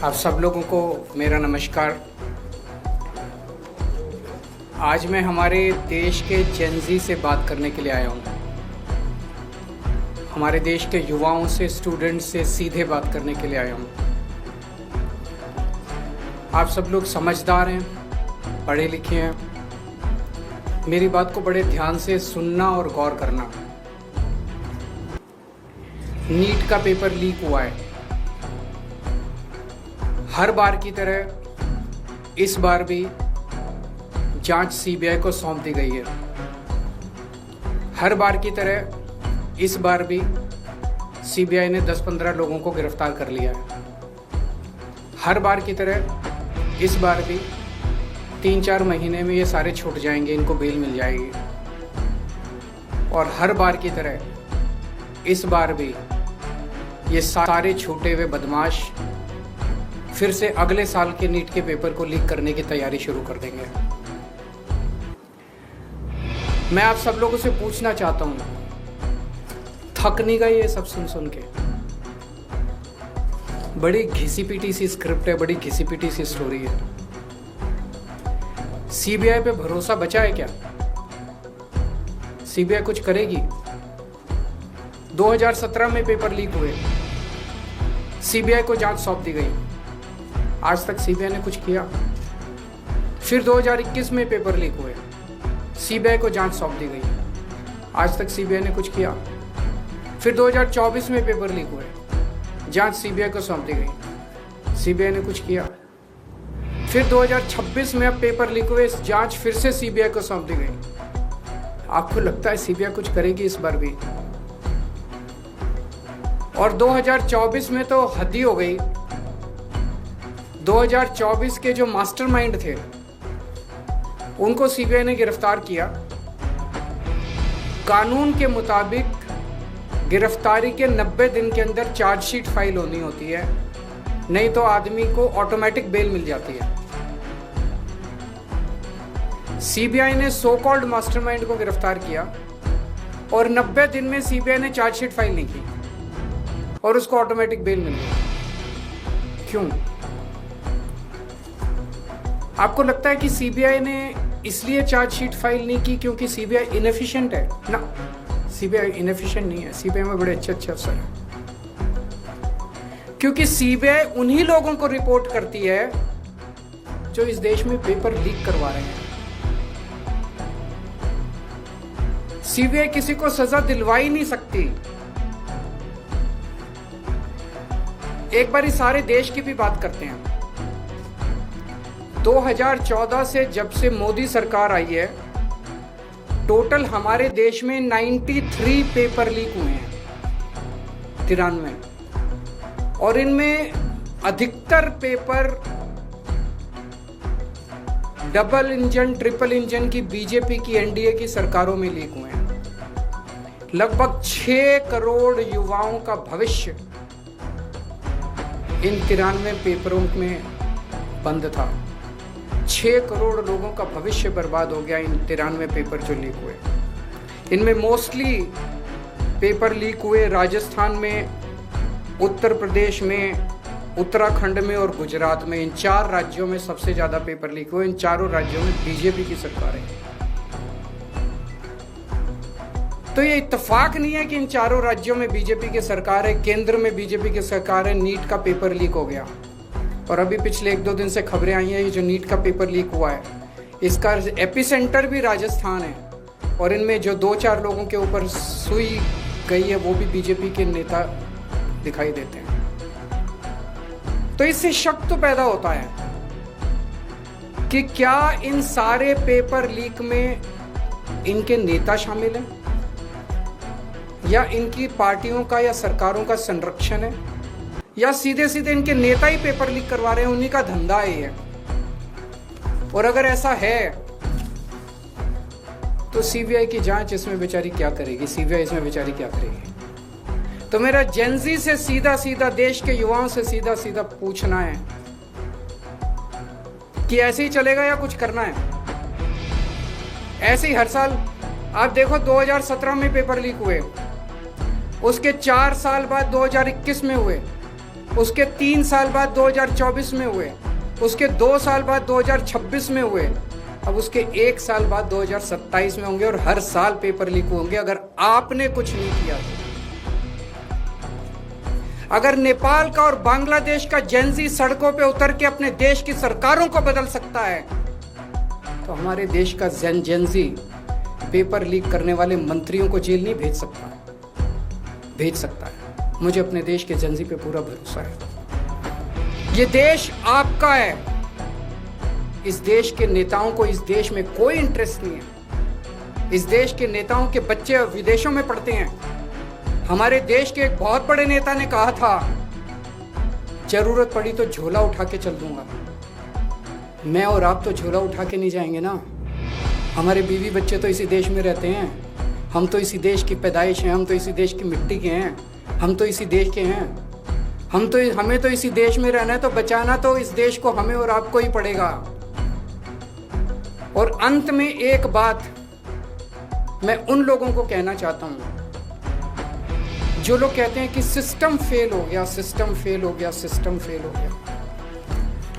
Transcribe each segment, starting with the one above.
आप सब लोगों को मेरा नमस्कार। आज मैं हमारे देश के जेनजी से बात करने के लिए आया हूँ। हमारे देश के युवाओं से, स्टूडेंट्स से सीधे बात करने के लिए आया हूँ। आप सब लोग समझदार हैं, पढ़े लिखे हैं। मेरी बात को बड़े ध्यान से सुनना और गौर करना। नीट का पेपर लीक हुआ है। हर बार की तरह इस बार भी जांच सीबीआई को सौंप दी गई है। हर बार की तरह इस बार भी सीबीआई ने 10-15 लोगों को गिरफ्तार कर लिया है। हर बार की तरह इस बार भी 3-4 महीने में ये सारे छूट जाएंगे, इनको बेल मिल जाएगी। और हर बार की तरह इस बार भी ये सारे छूटे हुए बदमाश फिर से अगले साल के नीट के पेपर को लीक करने की तैयारी शुरू कर देंगे। मैं आप सब लोगों से पूछना चाहता हूं, थक नहीं गए ये सब सुन सुन के? बड़ी घिसी पिटी सी स्क्रिप्ट है, बड़ी घिसी पिटी सी स्टोरी है। सीबीआई पे भरोसा बचा है क्या? सीबीआई कुछ करेगी? 2017 में पेपर लीक हुए, सीबीआई को जांच सौंप दी गई। आज तक सीबीआई ने कुछ किया? फिर 2021 में पेपर लीक हुए, सीबीआई को जांच सौंप दी गई। आज तक सीबीआई ने कुछ किया? फिर 2024 में पेपर लीक हुए, जांच सीबीआई को सौंप दी गई। सीबीआई ने कुछ किया? फिर 2026 में अब पेपर लीक हुए, जांच फिर से सीबीआई को सौंप दी गई। आपको लगता है सीबीआई कुछ करेगी इस बार भी? और 2024 में तो हद ही हो गई। 2024 के जो मास्टरमाइंड थे उनको सीबीआई ने गिरफ्तार किया। कानून के मुताबिक गिरफ्तारी के 90 दिन के अंदर चार्जशीट फाइल होनी होती है, नहीं तो आदमी को ऑटोमेटिक बेल मिल जाती है। सीबीआई ने सो कॉल्ड मास्टरमाइंड को गिरफ्तार किया और 90 दिन में सीबीआई ने चार्जशीट फाइल नहीं की और उसको ऑटोमेटिक बेल मिल गई। क्यों? आपको लगता है कि सीबीआई ने इसलिए चार्जशीट फाइल नहीं की क्योंकि सीबीआई इनएफिशिएंट है? ना, सीबीआई इनएफिशिएंट नहीं है। सीबीआई में बड़े अच्छे अफसर हैं। क्योंकि सीबीआई उन्हीं लोगों को रिपोर्ट करती है जो इस देश में पेपर लीक करवा रहे हैं। सीबीआई किसी को सजा दिलवा ही नहीं सकती। एक बार इस सारे देश की भी बात करते हैं। 2014 से जब से मोदी सरकार आई है, टोटल हमारे देश में 93 पेपर लीक हुए हैं, 93। और इनमें अधिकतर paper double engine, triple engine की बीजेपी की, एनडीए की सरकारों में लीक हुए हैं। लगभग 6 करोड़ युवाओं का भविष्य इन 93 पेपरों में बंद था। 6 करोड़ लोगों का भविष्य बर्बाद हो गया इन 93 पेपर जो लीक हुए। इनमें मोस्टली पेपर लीक हुए राजस्थान में, उत्तर प्रदेश में, उत्तराखंड में और गुजरात में। इन 4 राज्यों में सबसे ज्यादा पेपर लीक हुए। इन चारों राज्यों में बीजेपी की सरकार है। तो ये इत्तेफाक नहीं है कि इन चारों राज्यों में बीजेपी की सरकार है, केंद्र में बीजेपी की सरकार है, नीट का पेपर लीक हो गया। और अभी पिछले 1-2 दिन से खबरें आई हैं, ये जो नीट का पेपर लीक हुआ है इसका एपिसेंटर भी राजस्थान है। और इनमें जो 2-4 लोगों के ऊपर सुई गई है वो भी बीजेपी के नेता दिखाई देते हैं। तो इससे शक तो पैदा होता है कि क्या इन सारे पेपर लीक में इनके नेता शामिल हैं या इनकी पार्टियों का या सरकारों का संरक्षण है, या सीधे सीधे इनके नेता ही पेपर लीक करवा रहे हैं, उन्हीं का धंधा है। और अगर ऐसा है तो सीबीआई की जांच इसमें बेचारी क्या करेगी? सीबीआई इसमें बेचारी क्या करेगी? तो मेरा जेनजी से सीधा सीधा, देश के युवाओं से सीधा सीधा पूछना है कि ऐसे ही चलेगा या कुछ करना है? ऐसे ही हर साल आप देखो, 2017 में पेपर लीक हुए, उसके 4 साल बाद 2021 में हुए, उसके 3 साल बाद 2024 में हुए, उसके 2 साल बाद 2026 में हुए, अब उसके 1 साल बाद 2027 में होंगे और हर साल पेपर लीक होंगे अगर आपने कुछ नहीं किया तो। अगर नेपाल का और बांग्लादेश का जेनजी सड़कों पे उतर के अपने देश की सरकारों को बदल सकता है तो हमारे देश का जेनजी पेपर लीक करने वाले मंत्रियों को जेल नहीं भेज सकता है। मुझे अपने देश के जेनजी पे पूरा भरोसा है। ये देश आपका है। इस देश के नेताओं को इस देश में कोई इंटरेस्ट नहीं है। इस देश के नेताओं के बच्चे विदेशों में पढ़ते हैं। हमारे देश के एक बहुत बड़े नेता ने कहा था, जरूरत पड़ी तो झोला उठा के चल दूंगा। मैं और आप तो झोला उठा के नहीं जाएंगे ना। हमारे बीवी बच्चे तो इसी देश में रहते हैं। हम तो इसी देश की पैदाइश हैं। हम तो इसी देश की मिट्टी के हैं। हम तो इसी देश के हैं। हमें तो इसी देश में रहना है, तो बचाना तो इस देश को हमें और आपको ही पड़ेगा। और अंत में एक बात मैं उन लोगों को कहना चाहता हूं जो लोग कहते हैं कि सिस्टम फेल हो गया, सिस्टम फेल हो गया, सिस्टम फेल हो गया।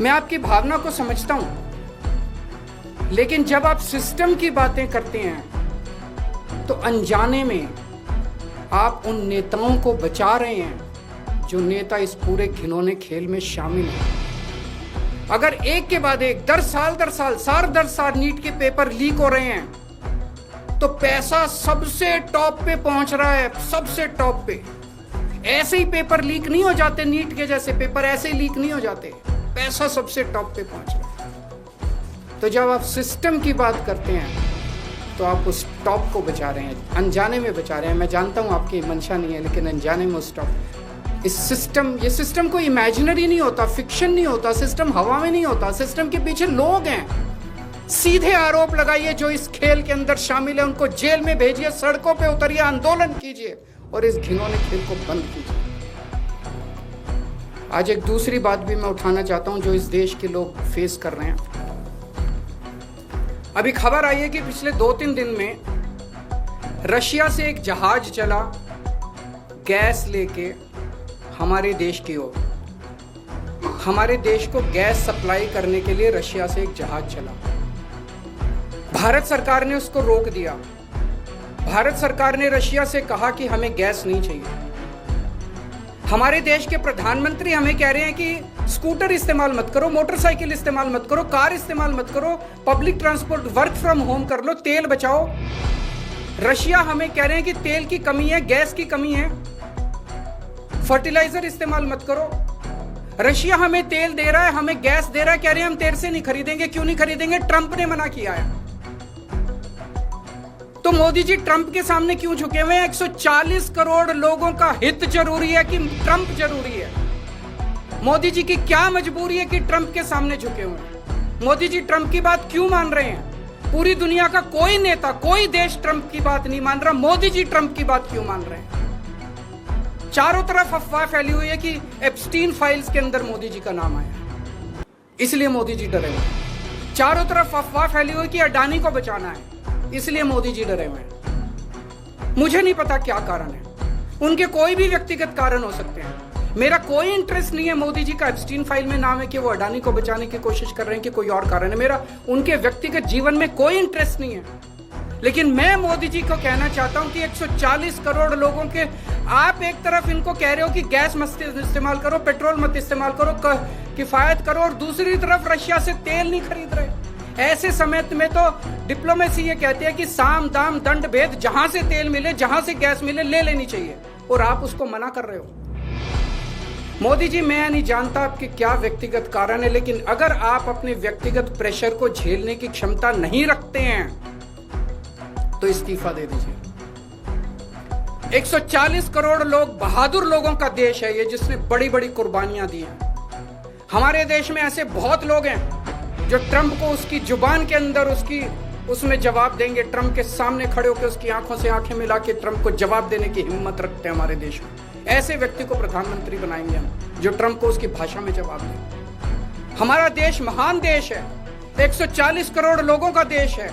मैं आपकी भावना को समझता हूं, लेकिन जब आप सिस्टम की बातें करते हैं तो अनजाने में आप उन नेताओं को बचा रहे हैं जो नेता इस पूरे घिनौने खेल में शामिल हैं। अगर एक के बाद एक दर साल नीट के पेपर लीक हो रहे हैं तो पैसा सबसे टॉप पे पहुंच रहा है, सबसे टॉप पे। ऐसे ही पेपर लीक नहीं हो जाते, नीट के जैसे पेपर ऐसे ही लीक नहीं हो जाते। पैसा सबसे टॉप पे पहुंच रहा है। तो जब आप सिस्टम की बात करते हैं तो आप उस टॉप को बचा रहे हैं, अनजाने में बचा रहे हैं। मैं जानता हूं आपकी मंशा नहीं है, लेकिन अनजाने में उस टॉप। ये सिस्टम कोई इमेजिनरी नहीं होता, फिक्शन नहीं होता, सिस्टम हवा में नहीं होता। सिस्टम के पीछे लोग हैं। सीधे आरोप लगाइए जो इस खेल के अंदर शामिल है, उनको जेल में भेजिए, सड़कों पे उतरिए, आंदोलन कीजिए और इस घिनौने खेल को बंद कीजिए। आज एक दूसरी बात भी मैं उठाना चाहता हूं जो इस देश के लोग फेस कर रहे हैं। अभी खबर आई है कि पिछले 2-3 दिन में रशिया से एक जहाज चला गैस लेके हमारे देश की ओर। हमारे देश को गैस सप्लाई करने के लिए रशिया से एक जहाज चला। भारत सरकार ने उसको रोक दिया। भारत सरकार ने रशिया से कहा कि हमें गैस नहीं चाहिए। हमारे देश के प्रधानमंत्री हमें कह रहे हैं कि स्कूटर इस्तेमाल मत करो, मोटरसाइकिल इस्तेमाल मत करो, कार इस्तेमाल मत करो, public transport, work from home कर लो, तेल बचाओ। रशिया हमें कह रहे हैं कि तेल की कमी है, गैस की कमी है, फर्टिलाइजर इस्तेमाल मत करो। रशिया हमें तेल दे रहा है, हमें गैस दे रहा है, कह रहे हैं हम तेरे से नहीं खरीदेंगे। क्यों नहीं खरीदेंगे? ट्रंप ने मना किया है। तो मोदी जी ट्रंप के सामने क्यों झुके हुए हैं? 140 करोड़ लोगों का हित जरूरी है कि ट्रंप जरूरी है? मोदी जी की क्या मजबूरी है कि ट्रंप के सामने झुके हुए हैं? मोदी जी ट्रंप की बात क्यों मान रहे हैं? पूरी दुनिया का कोई नेता, कोई देश ट्रंप की बात नहीं मान रहा, मोदी जी ट्रंप की बात क्यों मान रहे हैं? चारों तरफ अफवाह फैली हुई है कि एप्स्टीन फाइल्स के अंदर मोदी जी का नाम आया, इसलिए मोदी जी डरे हुए। चारों तरफ अफवाह फैली हुई कि अडानी को बचाना है, इसलिए मोदी जी डरे हुए हैं। मुझे नहीं पता क्या कारण है, उनके कोई भी व्यक्तिगत कारण हो सकते हैं। मेरा कोई इंटरेस्ट नहीं है मोदी जी का एप्स्टीन फाइल में नाम है कि वो अडानी को बचाने की कोशिश कर रहे हैं कि कोई और कारण है। मेरा उनके व्यक्तिगत जीवन में कोई इंटरेस्ट नहीं है। लेकिन मैं मोदी जी को कहना चाहता हूं कि 140 करोड़ लोगों के, आप एक तरफ इनको कह रहे हो कि गैस मत इस्तेमाल करो, पेट्रोल मत इस्तेमाल करो, किफायत करो, और दूसरी तरफ रशिया से तेल नहीं खरीद रहे। ऐसे समय में तो डिप्लोमेसी ये कहती है कि साम दाम दंड भेद, जहां से तेल मिले, जहां से गैस मिले, ले लेनी चाहिए, और आप उसको मना कर रहे हो। मोदी जी, मैं नहीं जानता आपके क्या व्यक्तिगत कारण है, लेकिन अगर आप अपने व्यक्तिगत प्रेशर को झेलने की क्षमता नहीं रखते हैं तो इस्तीफा दे दीजिए। 140 करोड़ लोग, बहादुर लोगों का देश है ये, जिसने बड़ी बड़ी कुर्बानियां दी हैं। हमारे देश में ऐसे बहुत लोग हैं जो ट्रंप को उसकी जुबान के अंदर उसमें जवाब देंगे, ट्रंप के सामने खड़े होकर उसकी आंखों से आंखें मिला के ट्रंप को जवाब देने की हिम्मत रखते हैं हमारे देश में। ऐसे व्यक्ति को प्रधानमंत्री बनाएंगे हम, जो ट्रंप को उसकी भाषा में जवाब दे। हमारा देश महान देश है, 140 करोड़ लोगों का देश है।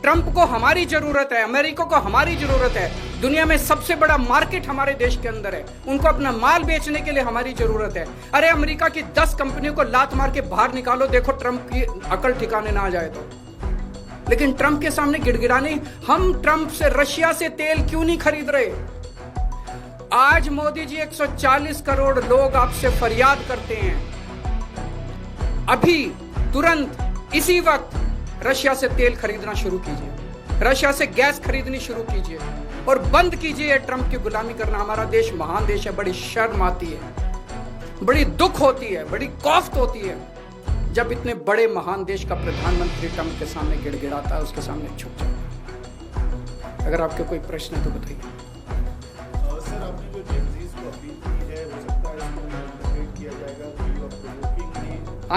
ट्रंप को हमारी जरूरत है, अमेरिका को हमारी जरूरत है, दुनिया में सबसे बड़ा मार्केट हमारे देश के अंदर है, उनको अपना माल बेचने के लिए हमारी जरूरत है। अरे अमेरिका की 10 कंपनियों को लात मार के बाहर निकालो, देखो ट्रंप की अकल ठिकाने ना आ जाए तो। लेकिन ट्रंप के सामने गिड़गिड़ाने, हम ट्रंप से, रशिया से तेल क्यों नहीं खरीद रहे? आज मोदी जी 140 करोड़ लोग आपसे फरियाद करते हैं, अभी तुरंत इसी वक्त रशिया से तेल खरीदना शुरू कीजिए, रशिया से गैस खरीदनी शुरू कीजिए और बंद कीजिए ट्रंप की गुलामी करना। हमारा देश महान देश है, बड़ी शर्म आती है, बड़ी दुख होती है, बड़ी कौफ्त होती है जब इतने बड़े महान देश का प्रधानमंत्री ट्रंप के सामने गिड़गिड़ाता है, उसके सामने झुक जाता है। अगर आपके कोई प्रश्न है तो बताइए।